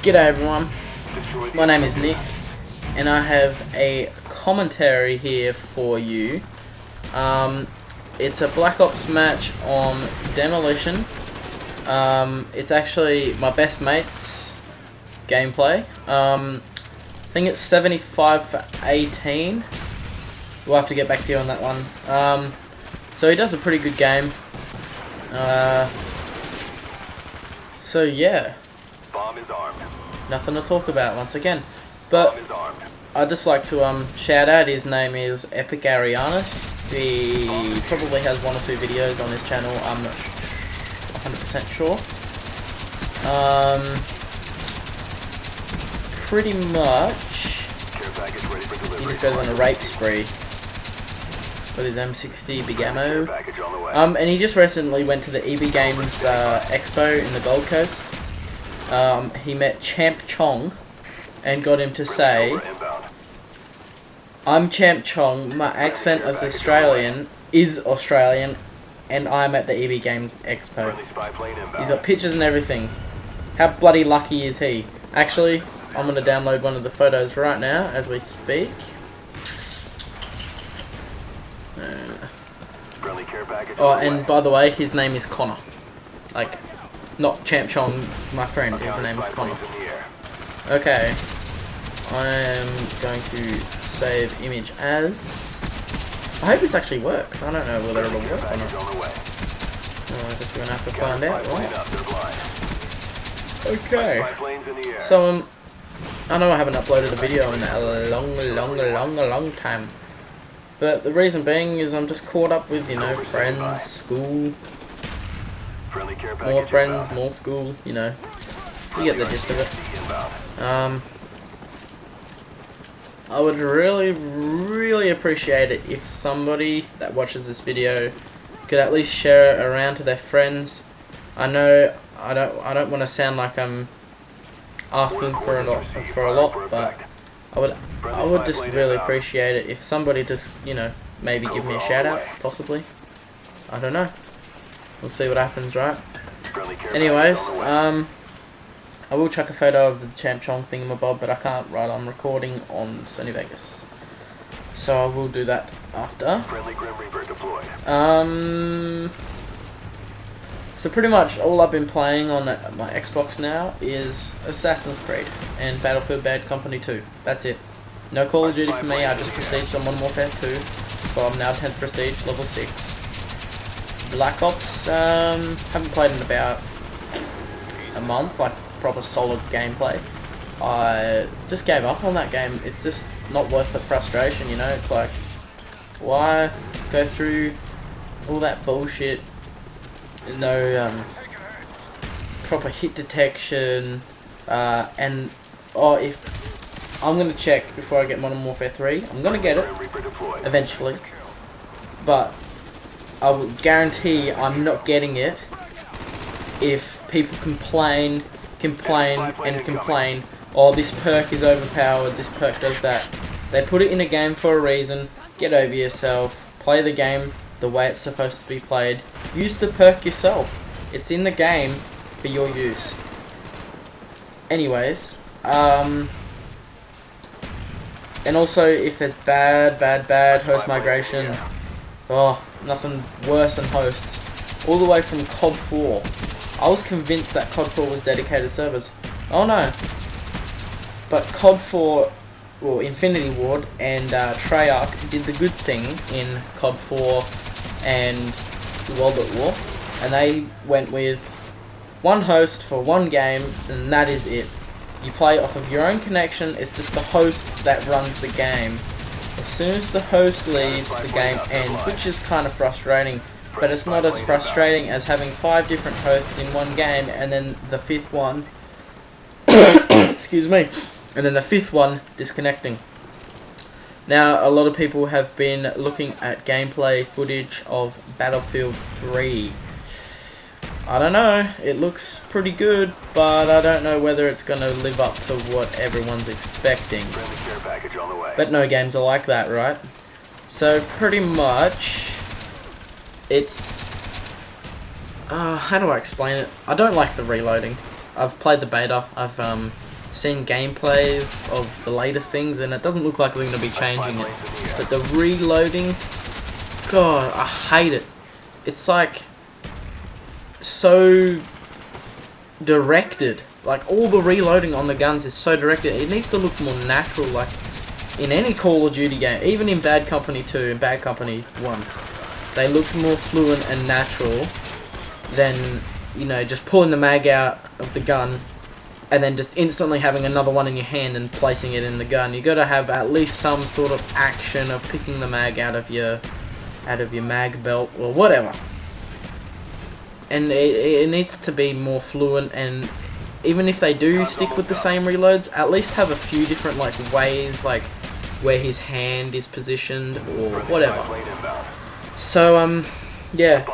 G'day everyone, my name is Nick and I have a commentary here for you. It's a Black Ops match on Demolition. It's actually my best mate's gameplay. I think it's 75 for 18. We'll have to get back to you on that one. So he does a pretty good game. So yeah, Bomb is armed. nothing to talk about once again. But I'd just like to shout out, his name is Epic Arianus. He probably has 1 or 2 videos on his channel, I'm not 100% sure. Pretty much he just goes on a rape spree with his M60 big ammo. And he just recently went to the EB Games Expo in the Gold Coast. He met ChampChong and got him to say, "I'm ChampChong, my accent is Australian, and I'm at the EB Games Expo." He's got pictures and everything. How bloody lucky is he? Actually, I'm going to download one of the photos right now as we speak. Oh, and by the way, his name is Connor. Like, not ChampChong, my friend. His name is Connor. Okay. I am going to save image as... I hope this actually works. I don't know whether it'll work or not. Oh, I guess we're going to have to find out. Right. Okay. So, I know I haven't uploaded a video in a long time. But the reason being is I'm just caught up with, you know, friends, school, more friends, more school, you know, you get the gist of it. I would really appreciate it if somebody that watches this video could at least share it around to their friends. I know I don't want to sound like I'm asking for a lot, but I would just really appreciate it if somebody just, you know, maybe give me a shout out, possibly. I don't know. We'll see what happens, right? Anyways, I will chuck a photo of the ChampChong thingamabob, but I can't, right? I'm recording on Sony Vegas, so I will do that after. So pretty much all I've been playing on my Xbox now is Assassin's Creed and Battlefield Bad Company 2. That's it. No Call of Duty for me. I just prestiged on Modern Warfare 2, so I'm now 10th prestige, level 6. Black Ops, haven't played in about a month, like proper solid gameplay. I just gave up on that game. It's just not worth the frustration, you know. It's like, why go through all that bullshit? No proper hit detection, and if I'm gonna check before I get Modern Warfare 3, I'm gonna get it eventually, but I will guarantee I'm not getting it if people complain, oh, this perk is overpowered, this perk does that. They put it in a game for a reason. Get over yourself, play the game the way it's supposed to be played. Use the perk yourself. It's in the game for your use. Anyways, and also if there's bad host migration, oh, nothing worse than hosts. All the way from COD 4. I was convinced that COD 4 was dedicated servers. Oh no. But COD 4, well, Infinity Ward and Treyarch did the good thing in COD 4 and World at War, and they went with one host for one game, and that is it. You play off of your own connection. It's just the host that runs the game. As soon as the host leaves, the game ends, which is kind of frustrating, but it's not as frustrating as having 5 different hosts in one game and then the 5th one excuse me, and then the 5th one disconnecting. Now, a lot of people have been looking at gameplay footage of Battlefield 3. I don't know, it looks pretty good, but I don't know whether it's going to live up to what everyone's expecting. But no games are like that, right? So, pretty much, it's... how do I explain it? I don't like the reloading. I've played the beta, I've seen gameplays of the latest things, and it doesn't look like they're going to be changing it. But the reloading, God, I hate it. It's like so directed. Like, all the reloading on the guns is so directed. It needs to look more natural, like in any Call of Duty game, even in Bad Company 2 and Bad Company 1. They looked more fluent and natural than, you know, just pulling the mag out of the gun and then just instantly having another one in your hand and placing it in the gun. You got to have at least some sort of action of picking the mag out of your mag belt or whatever. And it needs to be more fluent, and even if they do stick with the same reloads, at least have a few different like ways, like where his hand is positioned or whatever. So yeah,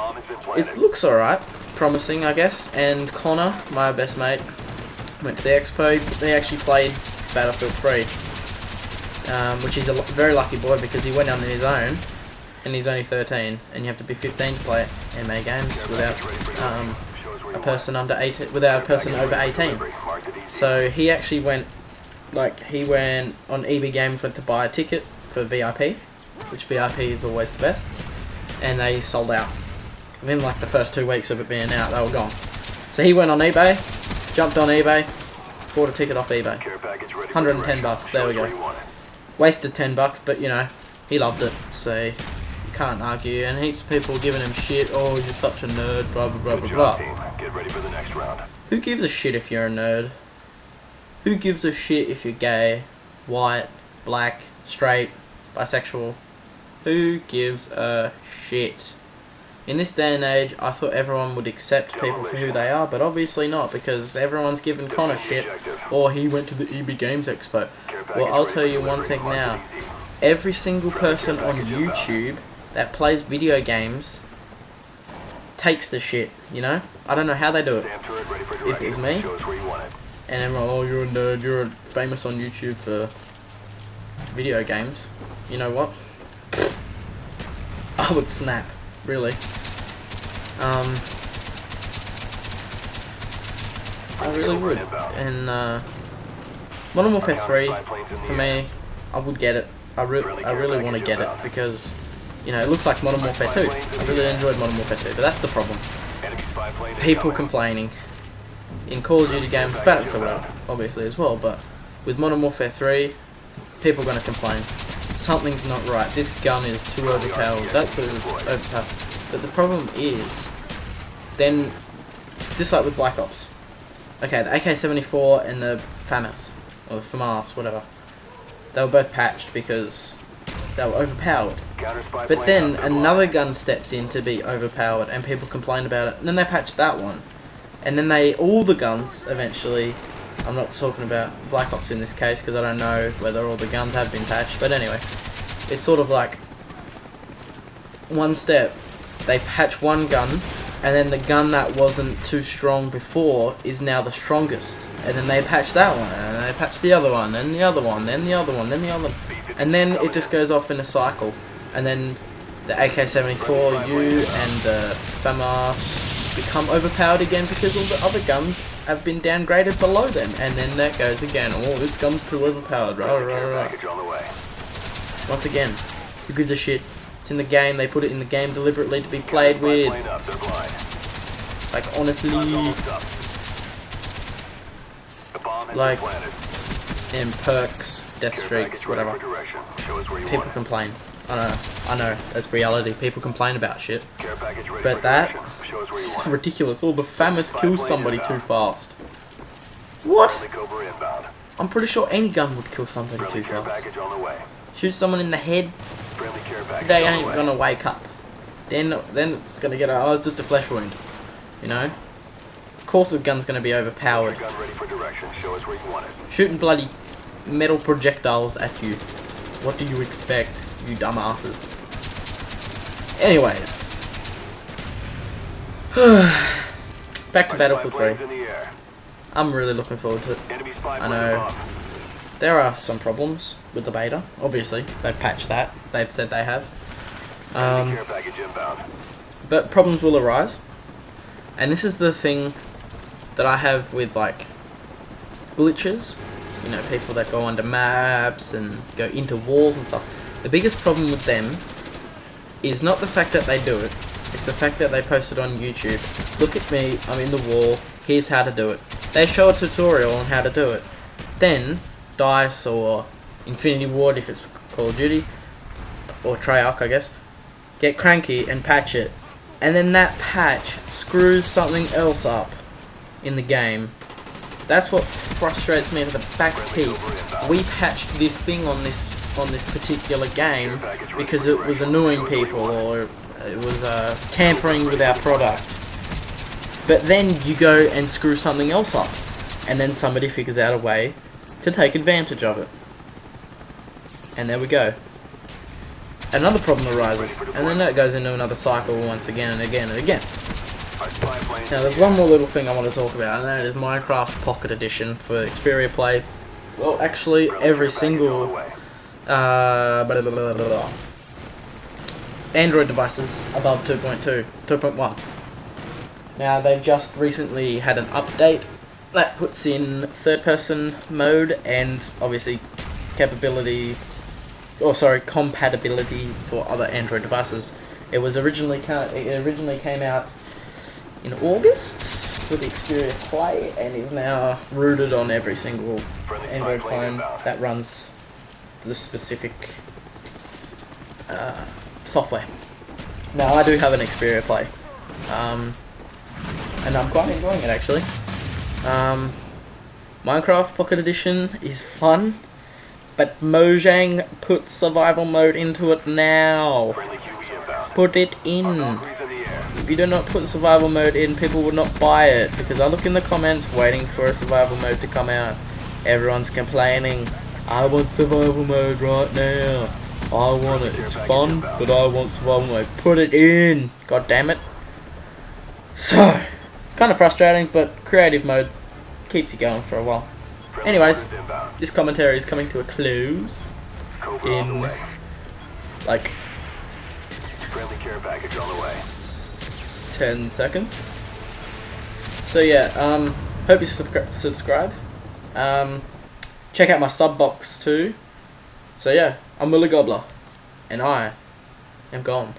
it looks alright, promising I guess. And Connor, my best mate, went to the expo. He actually played Battlefield 3, which he's a very lucky boy because he went on his own, and he's only 13, and you have to be 15 to play MA games without a person under 18, without a person over 18. So he actually went, like, he went on EB Games, went to buy a ticket for VIP, which VIP is always the best, and they sold out. Within like the first 2 weeks of it being out, they were gone. So he went on eBay, jumped on eBay, bought a ticket off eBay, 110 bucks. There we go. Wasted 10 bucks, but you know, he loved it, so you can't argue. And heaps of people giving him shit. Oh, you're such a nerd, blah blah blah blah blah. Get ready for the next round. Who gives a shit if you're a nerd? Who gives a shit if you're gay, white, black, straight, bisexual? Who gives a shit? In this day and age, I thought everyone would accept people for who they are, but obviously not, because everyone's giving Connor shit, or he went to the EB Games Expo. Well, I'll tell you one thing now. Every single person on YouTube that plays video games takes the shit, you know? I don't know how they do it. If it was me, and everyone, oh, you're a nerd, you're famous on YouTube for video games. You know what? I would snap, really. I really would. And Modern Warfare 3, for me, I would get it. I really want to get it because, you know, it looks like Modern Warfare 2. I really enjoyed Modern Warfare 2, but that's the problem. People complaining. In Call of Duty games, Battlefield obviously as well, but with Modern Warfare 3, people are going to complain. Something's not right. This gun is too overpowered. That's overpowered. But the problem is, then, just like with Black Ops. Okay, the AK-74 and the FAMAS, or the FAMAS, whatever. They were both patched because they were overpowered. But then another gun steps in to be overpowered, and people complain about it. And then they patch that one, and then all the guns eventually. I'm not talking about Black Ops in this case because I don't know whether all the guns have been patched. But anyway, it's sort of like one step. They patch one gun, and then the gun that wasn't too strong before is now the strongest. And then they patch that one, and they patch the other one, then the other one, then the other one, then the other. And then it just goes off in a cycle. And then the AK-74U and the FAMAS become overpowered again because all the other guns have been downgraded below them. And then that goes again. Oh, this gun's too overpowered. Rah, rah, rah. Once again, who gives a shit? It's in the game. They put it in the game deliberately to be played with. Like, honestly, like in perks, death streaks, whatever. People complain. I know, that's reality. People complain about shit. But that is ridiculous. Oh, the FAMAS kills somebody too fast. What? I'm pretty sure any gun would kill somebody too fast. Shoot someone in the head, they ain't gonna wake up. Then it's gonna get, oh, it's just a flesh wound. You know? Of course the gun's gonna be overpowered. Shooting bloody metal projectiles at you. What do you expect, you dumbasses? Anyways. Back to Battlefield 3. I'm really looking forward to it. I know there are some problems with the beta. Obviously, they've patched that. They've said they have. But problems will arise. And this is the thing that I have with, like, glitches you know, people that go under maps and go into walls and stuff. The biggest problem with them is not the fact that they do it, it's the fact that they post it on YouTube. Look at me, I'm in the wall, here's how to do it. They show a tutorial on how to do it. Then, DICE or Infinity Ward, if it's Call of Duty, or Treyarch I guess, get cranky and patch it. And then that patch screws something else up in the game. That's what frustrates me to the back teeth. We patched this thing on this particular game because it was annoying people, or it was tampering with our product. But then you go and screw something else up, and then somebody figures out a way to take advantage of it. And there we go. Another problem arises, and then that goes into another cycle once again and again and again. Now there's one more little thing I want to talk about, and that is Minecraft Pocket Edition for Xperia Play. Well, actually every single Android devices above 2.1. Now they've just recently had an update that puts in third-person mode and obviously compatibility for other Android devices. It originally came out in August for the Xperia Play, and is now rooted on every single Android phone that runs the specific software. Now I do have an Xperia Play, and I'm quite enjoying it actually. Minecraft Pocket Edition is fun, but Mojang put survival mode into it now. Put it in. If you do not put survival mode in, people will not buy it, because I look in the comments waiting for a survival mode to come out. Everyone's complaining, I want survival mode right now. I want it. It's fun, but I want survival mode. Put it in. God damn it. So, it's kind of frustrating, but creative mode keeps you going for a while. Anyways, this commentary is coming to a close in like 10 seconds. So yeah, hope you subscribe. Check out my sub box too. So yeah, I'm Willy Gobbler, and I am gone.